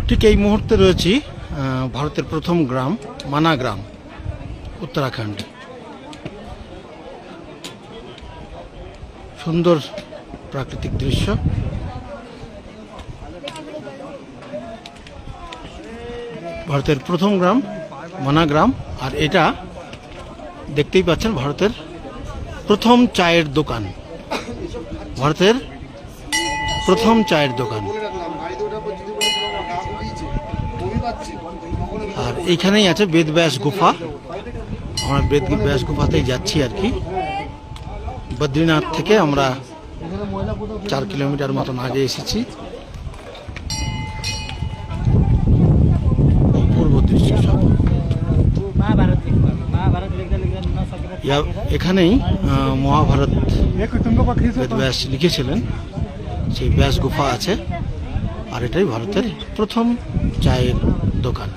ঠিক এই মুহূর্তে রয়েছি ভারতের প্রথম গ্রাম মানা গ্রাম, উত্তরাখণ্ড। সুন্দর প্রাকৃতিক দৃশ্য। ভারতের প্রথম গ্রাম মানা গ্রাম, আর এটা দেখতেই পাচ্ছেন ভারতের প্রথম চায়ের দোকান, ভারতের প্রথম চায়ের দোকান। আর এইখানেই আছে বেদব্যাস গুফা। আমরা বেদব্যাস গুফাতেই যাচ্ছি আর কি। বদ্রীনাথ থেকে আমরা 4 কিলোমিটার মতন আগে এসেছি। পূর্ব দৃশ্য সব এখানেই মহাভারত বেদব্যাস লিখেছিলেন, সেই ব্যাস গুফা আছে। আর এটাই ভারতের প্রথম চায়ের দোকান।